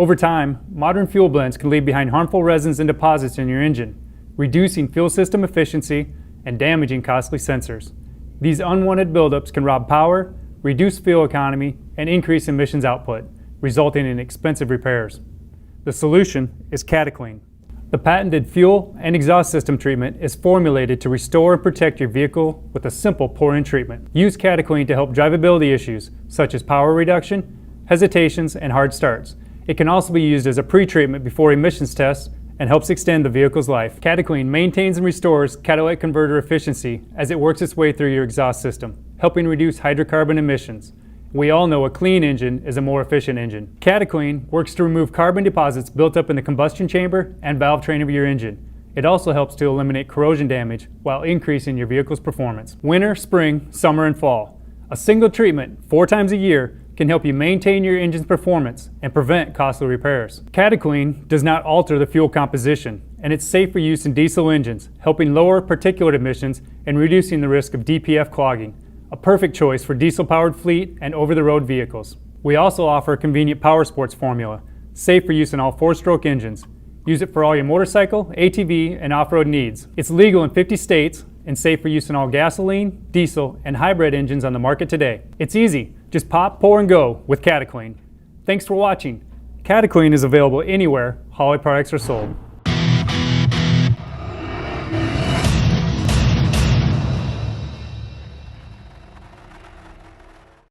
Over time, modern fuel blends can leave behind harmful resins and deposits in your engine, reducing fuel system efficiency and damaging costly sensors. These unwanted buildups can rob power, reduce fuel economy, and increase emissions output, resulting in expensive repairs. The solution is Cataclean. The patented fuel and exhaust system treatment is formulated to restore and protect your vehicle with a simple pour-in treatment. Use Cataclean to help drivability issues such as power reduction, hesitations, and hard starts. It can also be used as a pre-treatment before emissions tests and helps extend the vehicle's life. Cataclean maintains and restores catalytic converter efficiency as it works its way through your exhaust system, helping reduce hydrocarbon emissions. We all know a clean engine is a more efficient engine. Cataclean works to remove carbon deposits built up in the combustion chamber and valve train of your engine. It also helps to eliminate corrosion damage while increasing your vehicle's performance. Winter, spring, summer, and fall. A single treatment 4 times a year can help you maintain your engine's performance and prevent costly repairs. Cataclean does not alter the fuel composition, and it's safe for use in diesel engines, helping lower particulate emissions and reducing the risk of DPF clogging. A perfect choice for diesel-powered fleet and over-the-road vehicles. We also offer a convenient power sports formula, safe for use in all 4-stroke engines. Use it for all your motorcycle, ATV, and off-road needs. It's legal in 50 states and safe for use in all gasoline, diesel, and hybrid engines on the market today. It's easy. Just pop, pour, and go with Cataclean. Thanks for watching. Cataclean is available anywhere Holley products are sold.